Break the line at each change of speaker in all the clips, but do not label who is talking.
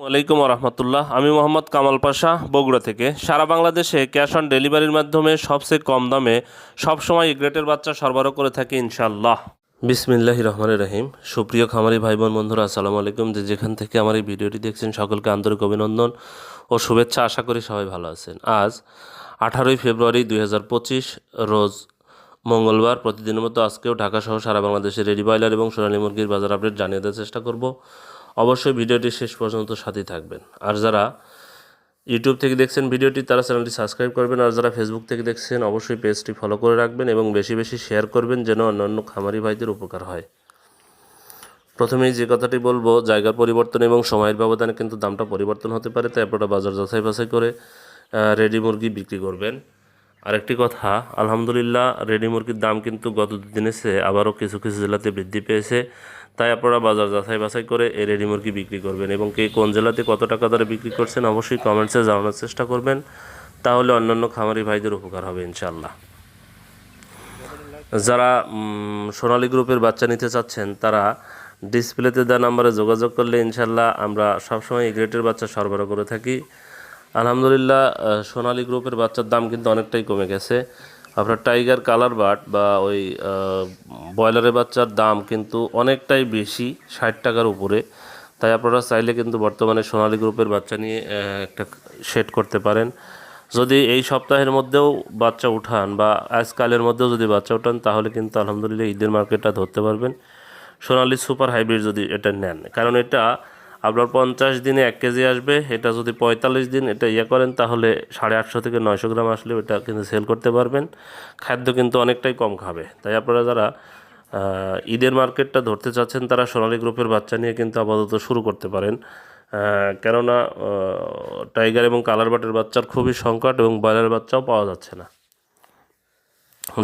ওয়ালাইকুম রহমতুল্লাহ। আমি মোহাম্মদ কামাল পাশা, বগুড়া থেকে। সারা বাংলাদেশে ক্যাশ অন ডেলিভারির মাধ্যমে সবচেয়ে কম দামে সবসময় গ্রেটের বাচ্চা সরবরাহ করে থাকি ইনশাআল্লাহ। বিসমিল্লাহির রহমানির রহিম। সুপ্রিয় খামারি ভাই বোন বন্ধুরা, আসসালামু আলাইকুম। যেখান থেকে আমার এই ভিডিওটি দেখছেন সকলকে আন্তরিক অভিনন্দন ও শুভেচ্ছা। আশা করি সবাই ভালো আছেন। আজ 18ই ফেব্রুয়ারি 2025 রোজ মঙ্গলবার। প্রতিদিনের মতো আজকেও ঢাকা সহ সারা বাংলাদেশে রেডি ব্রয়লার এবং সোনালী মুরগির বাজার আপডেট জানিয়ে দেওয়ার চেষ্টা করব। অবশ্যই ভিডিওটি শেষ পর্যন্ত সাথেই থাকবেন। আর যারা ইউটিউব থেকে দেখছেন ভিডিওটি, তারা চ্যানেলটি সাবস্ক্রাইব করবেন। আর যারা ফেসবুক থেকে দেখছেন, অবশ্যই পেজটি ফলো করে রাখবেন এবং বেশি বেশি শেয়ার করবেন, যেন অন্যান্য খামারি ভাইদের উপকার হয়। প্রথমেই যে কথাটি বলবো, জায়গার পরিবর্তন এবং সময়ের ব্যবধানে কিন্তু দামটা পরিবর্তন হতে পারে, তাই আপনারা বাজার যাচাই বাছাই করে রেডি মুরগি বিক্রি করবেন। আরেকটি কথা, আলহামদুলিল্লাহ রেডি মুরগির দাম কিন্তু গত দুদিনের চেয়ে আবারও কিছু কিছু জেলাতে বৃদ্ধি পেয়েছে, তাই আপনারা বাজার যাচাই বাছাই করে এই রেডি মুরগি বিক্রি করবেন। এবং কে কোন জেলাতে কত টাকা দরে বিক্রি করছেন অবশ্যই কমেন্টসে জানানোর চেষ্টা করবেন, তাহলে অন্যান্য খামারি ভাইদের উপকার হবে ইনশাআল্লাহ। যারা সোনালী গ্রুপের বাচ্চা নিতে চাচ্ছেন, তারা ডিসপ্লেতে দেওয়া নাম্বারে যোগাযোগ করলে ইনশাআল্লাহ আমরা সবসময় এই গ্রেটের বাচ্চা সরবরাহ করে থাকি। আলহামদুলিল্লাহ সোনালী গ্রুপের বাচ্চার দাম কিন্তু অনেকটাই কমে গেছে। আপনার টাইগার কালার বাট বা ওই ব্রয়লারের বাচ্চার দাম কিন্তু অনেকটাই বেশি, 60 টাকার উপরে। তাই আপনারা চাইলে কিন্তু বর্তমানে সোনালী গ্রুপের বাচ্চা নিয়ে একটা সেট করতে পারেন। যদি এই সপ্তাহের মধ্যেও বাচ্চা উঠান বা আজকালের মধ্যেও যদি বাচ্চা উঠান, তাহলে কিন্তু আলহামদুলিল্লাহ ঈদের মার্কেটটা ধরতে পারবেন সোনালী সুপার হাইব্রিড যদি এটা নেন। কারণ এটা আপনার 50 দিনে 1 কেজি আসবে। এটা যদি 45 দিন এটা করেন, তাহলে 850 থেকে 900 গ্রাম আসলে এটা কিন্তু সেল করতে পারবেন। খাদ্য কিন্তু অনেকটাই কম খাবে। তাই আপনারা যারা ঈদের মার্কেটটা ধরতে চাচ্ছেন, তারা সোনালী গ্রুপের বাচ্চা নিয়ে কিন্তু আপাতত শুরু করতে পারেন। কেননা টাইগার এবং কালার বাটের বাচ্চার খুবই সংকট এবং ব্রয়লার বাচ্চাও পাওয়া যাচ্ছে না।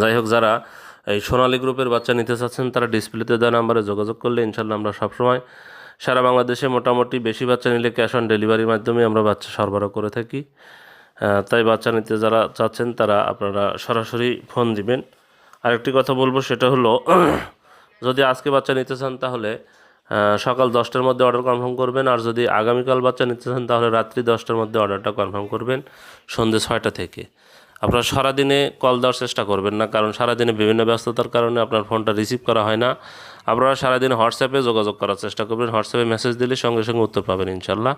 যাই হোক, যারা এই সোনালী গ্রুপের বাচ্চা নিতে চাচ্ছেন, তারা ডিসপ্লেতে দেওয়া নাম্বারে যোগাযোগ করলে ইনশাল্লাহ আমরা সবসময় সারা বাংলাদেশে মোটামুটি বেশি বাচ্চা নিলে ক্যাশ অন ডেলিভারির মাধ্যমে আমরা বাচ্চা সরবরাহ করে থাকি। তাই বাচ্চা নিতে যারা চাচ্ছেন, তারা আপনারা সরাসরি ফোন দিবেন। আরেকটি কথা বলবো, সেটা হলো যদি আজকে বাচ্চা নিতে চান, তাহলে সকাল 10টার মধ্যে অর্ডার কনফার্ম করবেন। আর যদি আগামীকাল বাচ্চা নিতে চান, তাহলে রাত্রি 10টার মধ্যে অর্ডারটা কনফার্ম করবেন, সন্ধ্যে 6টা থেকে। আপনারা সারাদিনে কল দেওয়ার চেষ্টা করবেন না, কারণ সারাদিনে বিভিন্ন ব্যস্ততার কারণে আপনার ফোনটা রিসিভ করা হয় না। আপনারা সারাদিনে হোয়াটসঅ্যাপে যোগাযোগ করার চেষ্টা করবেন। হোয়াটসঅ্যাপে মেসেজ দিলে সঙ্গে সঙ্গে উত্তর পাবেন ইনশাল্লাহ।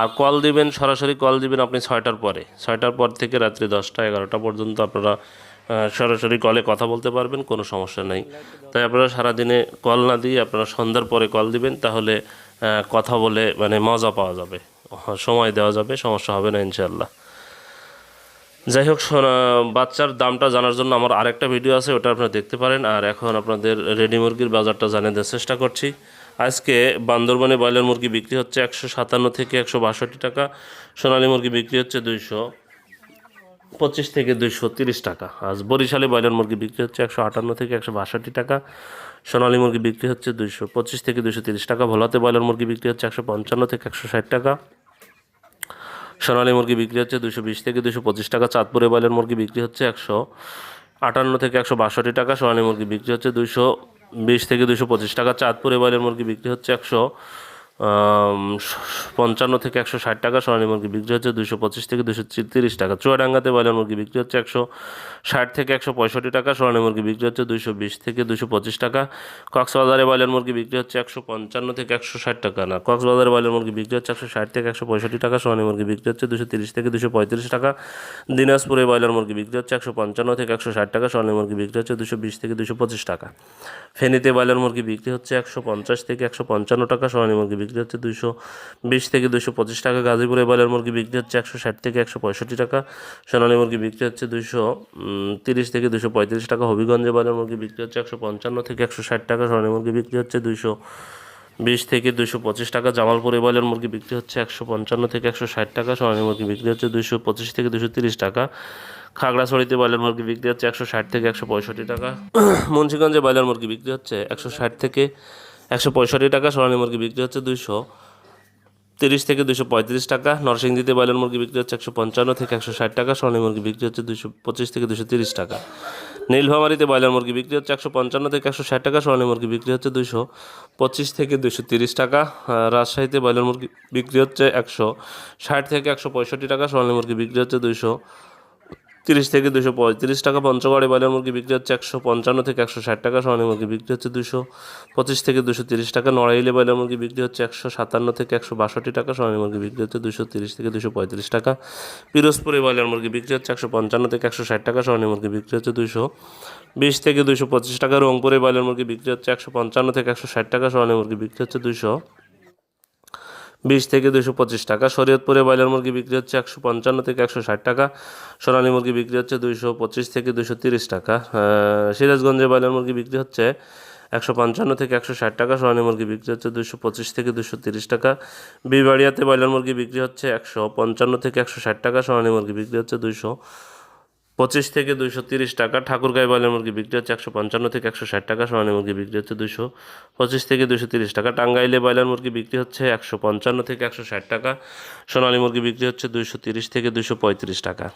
আর কল দিবেন, সরাসরি কল দিবেন আপনি 6টার পরে। 6টার পর থেকে রাত্রি 10টা 11টা পর্যন্ত আপনারা সরাসরি কলে কথা বলতে পারবেন, কোনো সমস্যা নেই। তাই আপনারা সারাদিনে কল না দিয়ে আপনারা সন্ধ্যার পরে কল দিবেন, তাহলে কথা বলে মজা পাওয়া যাবে, সময় দেওয়া যাবে, সমস্যা হবে না ইনশাল্লাহ। যাই হোক, বাচ্চার দামটা জানার জন্য আমার আরেকটা ভিডিও আছে, ওটা আপনারা দেখতে পারেন। আর এখন আপনাদের রেডি মুরগির বাজারটা জানিয়ে দেওয়ার চেষ্টা করছি। আজকে বান্দরবানে ব্রয়লার মুরগি বিক্রি হচ্ছে 157 থেকে 162 টাকা। সোনালী মুরগি বিক্রি হচ্ছে 225 থেকে 230 টাকা। আজ বরিশালে ব্রয়লার মুরগি বিক্রি হচ্ছে 158 থেকে 162 টাকা। সোনালী মুরগি বিক্রি হচ্ছে 225 থেকে 230 টাকা। ভোলাতে ব্রয়লার মুরগি বিক্রি হচ্ছে 155 থেকে 160 টাকা। সোনালী মুরগি বিক্রি হচ্ছে 220 থেকে 225 টাকা। চাঁদপুরে ব্রয়লার মুরগি বিক্রি হচ্ছে 158 থেকে 162 টাকা। সোনালী মুরগি বিক্রি হচ্ছে 220 থেকে 225 টাকা। চাঁদপুরে ব্রয়লার মুরগি বিক্রি হচ্ছে 155 থেকে 160 টাকা। সোনালী মুরগি বিক্রি হচ্ছে 225 থেকে 230 টাকা। চুয়াডাঙ্গাতে ব্রয়লার মুরগি বিক্রি হচ্ছে 160 থেকে 165 টাকা। সোনালী মুরগি বিক্রি হচ্ছে 220 থেকে 225 টাকা। কক্সবাজারে ব্রয়লার মুরগি বিক্রি হচ্ছে 155 থেকে 160 টাকা। না, কক্সবাজারে ব্রয়লার মুরগি বিক্রি হচ্ছে 160 থেকে 165 টাকা। সোনালী মুরগি বিক্রি হচ্ছে 230 থেকে 235 টাকা। দিনাজপুরে ব্রয়লার মুরগি বিক্রি হচ্ছে 155 থেকে 160 টাকা। সোনালী মুরগি বিক্রি হচ্ছে 220 থেকে 225 টাকা। ফেনীতে ব্রয়লার মুরগি বিক্রি হচ্ছে 150 থেকে 155 টাকা। সোনালী মুরগি বিক্রি হচ্ছে 220 থেকে 225 টাকা। গাজীপুরে ব্রয়লার মুরগি বিক্রি হচ্ছে 160 থেকে 165 টাকা। সোনালী মুরগি বিক্রি হচ্ছে 230 থেকে 235 টাকা। হবিগঞ্জে ব্রয়লার মুরগি বিক্রি হচ্ছে 155 থেকে 160 টাকা। সোনালী মুরগি বিক্রি হচ্ছে 220 থেকে 225 টাকা। জামালপুরে ব্রয়লার মুরগি বিক্রি হচ্ছে 155 থেকে 160 টাকা। সোনালী মুরগি বিক্রি হচ্ছে 225 থেকে 230 টাকা। খাগড়াছড়িতে ব্রয়লার মুরগি বিক্রি হচ্ছে 160 থেকে 165 টাকা। মুন্সিগঞ্জে ব্রয়লার মুরগি বিক্রি হচ্ছে 160 থেকে 165 টাকা। সোনালী মুরগি বিক্রি হচ্ছে 230 থেকে 235 টাকা। নরসিংদীতে ব্রয়লার মুরগি বিক্রি হচ্ছে 155 থেকে 160 টাকা। সোনালী মুরগি বিক্রি হচ্ছে 225 থেকে 230 টাকা। নীলফামারীতে ব্রয়লার মুরগি বিক্রি হচ্ছে 155 থেকে 160 টাকা, সোনালী মুরগি বিক্রি হচ্ছে 225 থেকে 230 টাকা। রাজশাহীতে ব্রয়লার মুরগি বিক্রি হচ্ছে 160 থেকে 165 টাকা, সোনালী মুরগি বিক্রি হচ্ছে 230 থেকে 235 টাকা। পঞ্চগড়ে ব্রয়লার মুরগি বিক্রি হচ্ছে 155 থেকে 160 টাকা, সোনালী মুরগি বিক্রি হচ্ছে 225 থেকে 230 টাকা। নড়াইলে ব্রয়লার মুরগি বিক্রি হচ্ছে 157 থেকে 162 টাকা, সোনালী মুরগি বিক্রি হচ্ছে 230 থেকে 235 টাকা। পিরোজপুরে ব্রয়লার মুরগি বিক্রি হচ্ছে 155 থেকে 160 টাকা, সোনালী মুরগি বিক্রি হচ্ছে 220 থেকে 225 টাকা। রংপুরে ব্রয়লার মুরগি বিক্রি হচ্ছে 155 থেকে 160 টাকা, সোনালী মুরগি বিক্রি হচ্ছে 220 থেকে 225 টাকা। শরীয়তপুরে ব্রয়লার মুরগি বিক্রি হচ্ছে 155 থেকে 160 টাকা, সোনালী মুরগি বিক্রি হচ্ছে 225 থেকে 230 টাকা। সিরাজগঞ্জে ব্রয়লার মুরগি বিক্রি হচ্ছে 155 থেকে 160 টাকা, সোনালী মুরগি বিক্রি হচ্ছে 225 থেকে 230 টাকা। বিবাড়িয়াতে ব্রয়লার মুরগি বিক্রি হচ্ছে 155 থেকে 160 টাকা, সোনালী মুরগি বিক্রি হচ্ছে 225 থেকে 230 টাকা। ঠাকুরগাঁও ব্রয়লার মুরগি বিক্রি হচ্ছে 155 থেকে 160 টাকা, সোনালী মুরগি বিক্রি হচ্ছে 225 থেকে 230 টাকা। টাঙ্গাইলে ব্রয়লার মুরগি বিক্রি হচ্ছে 155 থেকে 160 টাকা, সোনালী মুরগি বিক্রি হচ্ছে 230 থেকে 235 টাকা।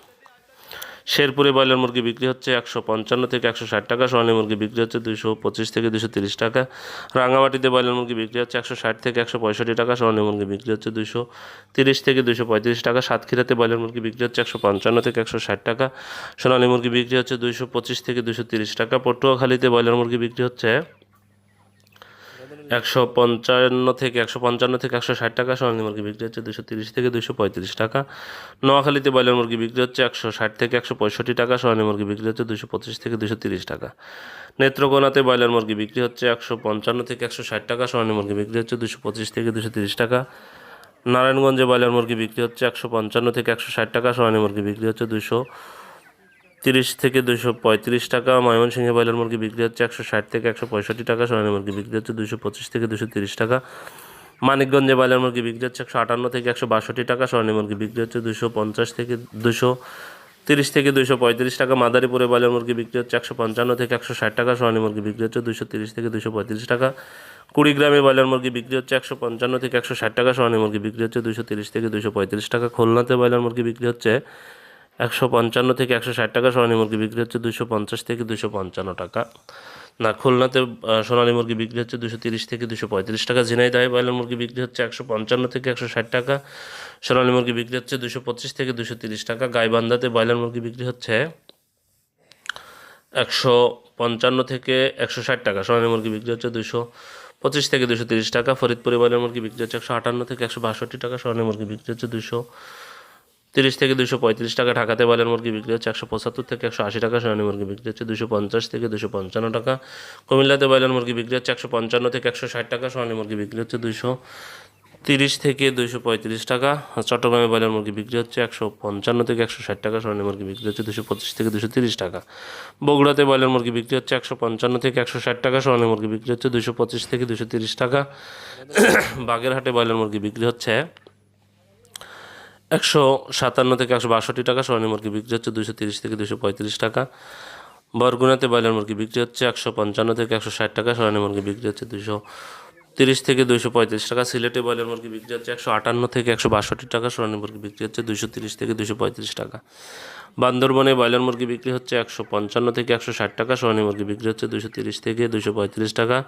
শেরপুরে ব্রয়লার মুরগি বিক্রি হচ্ছে 155 থেকে 160 টাকা, সোনালী মুরগি বিক্রি হচ্ছে 225 থেকে 230 টাকা। রাঙামাটিতে ব্রয়লার মুরগি বিক্রি হচ্ছে 160 থেকে 165 টাকা, সোনালী মুরগি বিক্রি হচ্ছে 230 থেকে 235 টাকা। সাতক্ষীরাতে ব্রয়লার মুরগি বিক্রি হচ্ছে 155 থেকে 160 টাকা, সোনালী মুরগি বিক্রি হচ্ছে 225 থেকে 230 টাকা। পটুয়াখালীতে ব্রয়লার মুরগি বিক্রি হচ্ছে 155 থেকে 160 টাকা, সোনালী মুরগি বিক্রি হচ্ছে 230 থেকে 235 টাকা। নোয়াখালীতে ব্রয়লার মুরগি বিক্রি হচ্ছে 160 থেকে 165 টাকা, সোনালী মুরগি বিক্রি হচ্ছে 225 থেকে 230 টাকা। নেত্রকোনাতে ব্রয়লার মুরগি বিক্রি হচ্ছে 155 থেকে 160 টাকা, সোনালী মুরগি বিক্রি হচ্ছে 225 থেকে 230 টাকা। নারায়ণগঞ্জে ব্রয়লার মুরগি বিক্রি হচ্ছে 155 থেকে 160 টাকা, সোনালী মুরগি বিক্রি হচ্ছে 230 থেকে 235 টাকা। ময়মনসিংহে ব্রয়লার মুরগি বিক্রি হচ্ছে 160 থেকে 165 টাকা, সোনালী মুরগি বিক্রি হচ্ছে 225 থেকে 230 টাকা। মানিকগঞ্জে ব্রয়লার মুরগি বিক্রি হচ্ছে 158 থেকে 162 টাকা, সোনালী মুরগি বিক্রি হচ্ছে 250 থেকে 230 থেকে 235 টাকা। মাদারীপুরে ব্রয়লার মুরগি বিক্রি হচ্ছে 155 থেকে 160 টাকা, সোনালী মুরগি বিক্রি হচ্ছে 230 থেকে 235 টাকা। কুড়িগ্রামে ব্রয়লার মুরগি বিক্রি হচ্ছে 155 থেকে 160 টাকা, সোনালী মুরগি বিক্রি হচ্ছে 230 থেকে 235 টাকা। খুলনাতে ব্রয়লার মুরগি বিক্রি হচ্ছে 155 থেকে 160 টাকা, সোনালী মুরগি বিক্রি হচ্ছে 250 থেকে 255 টাকা। না, খুলনাতে সোনালী মুরগি বিক্রি হচ্ছে 230 থেকে 235 টাকা। ঝিনাইদহে ব্রয়লার মুরগি বিক্রি হচ্ছে 155 থেকে 160 টাকা, সোনালী মুরগি বিক্রি হচ্ছে 225 থেকে 230 টাকা। গাইবান্ধাতে ব্রয়লার মুরগি বিক্রি হচ্ছে 155 থেকে 160 টাকা, সোনালী মুরগি বিক্রি হচ্ছে 225 থেকে 230 টাকা। ফরিদপুরে ব্রয়লার মুরগি বিক্রি হচ্ছে 158 থেকে 162 টাকা, সোনালী মুরগি বিক্রি হচ্ছে 230 থেকে 235 টাকা। ঢাকাতে ব্রয়লার মুরগি বিক্রি হচ্ছে 175 থেকে 180 টাকা, সোনালী মুরগি বিক্রি হচ্ছে 250 থেকে 255 টাকা। কুমিল্লাতে ব্রয়লার মুরগি বিক্রি হচ্ছে 155 থেকে 160 টাকা, সোনালী মুরগি বিক্রি হচ্ছে 230 থেকে 235 টাকা। চট্টগ্রামে ব্রয়লার মুরগি বিক্রি হচ্ছে 155 থেকে 160 টাকা, সোনালী মুরগি বিক্রি হচ্ছে 225 থেকে 230 টাকা। বগুড়াতে ব্রয়লার মুরগি বিক্রি হচ্ছে 155 থেকে 160 টাকা, সোনালী মুরগি বিক্রি হচ্ছে 225 থেকে 230 টাকা। বাগেরহাটে ব্রয়লার মুরগি বিক্রি হচ্ছে 157 থেকে 162 টাকা, সোনালী মুরগি বিক্রি হচ্ছে 230 থেকে 235 টাকা। বরগুনাতে ব্রয়লার মুরগি বিক্রি হচ্ছে 155 থেকে 160 টাকা, সোনালী মুরগি বিক্রি হচ্ছে 230 থেকে 235 টাকা। সিলেটে ব্রয়লার মুরগি বিক্রি হচ্ছে 158 থেকে 162 টাকা, সোনালী মুরগি বিক্রি হচ্ছে 230 থেকে 235 টাকা। বান্দরবনে ব্রয়লার মুরগি বিক্রি হচ্ছে 155 থেকে 160 টাকা, সোনালী মুরগি বিক্রি হচ্ছে 230 থেকে 235 টাকা।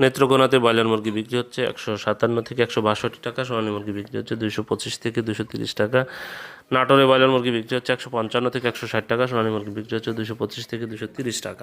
নেত্রকোনাতে ব্রয়লার মুরগি বিক্রি হচ্ছে 157 থেকে 162 টাকা, সোনালী মুরগি বিক্রি হচ্ছে 225 থেকে 230 টাকা। নাটোরে ব্রয়লার মুরগি বিক্রি হচ্ছে 155 থেকে 160 টাকা, সোনালী মুরগি বিক্রি হচ্ছে 225 থেকে 230 টাকা।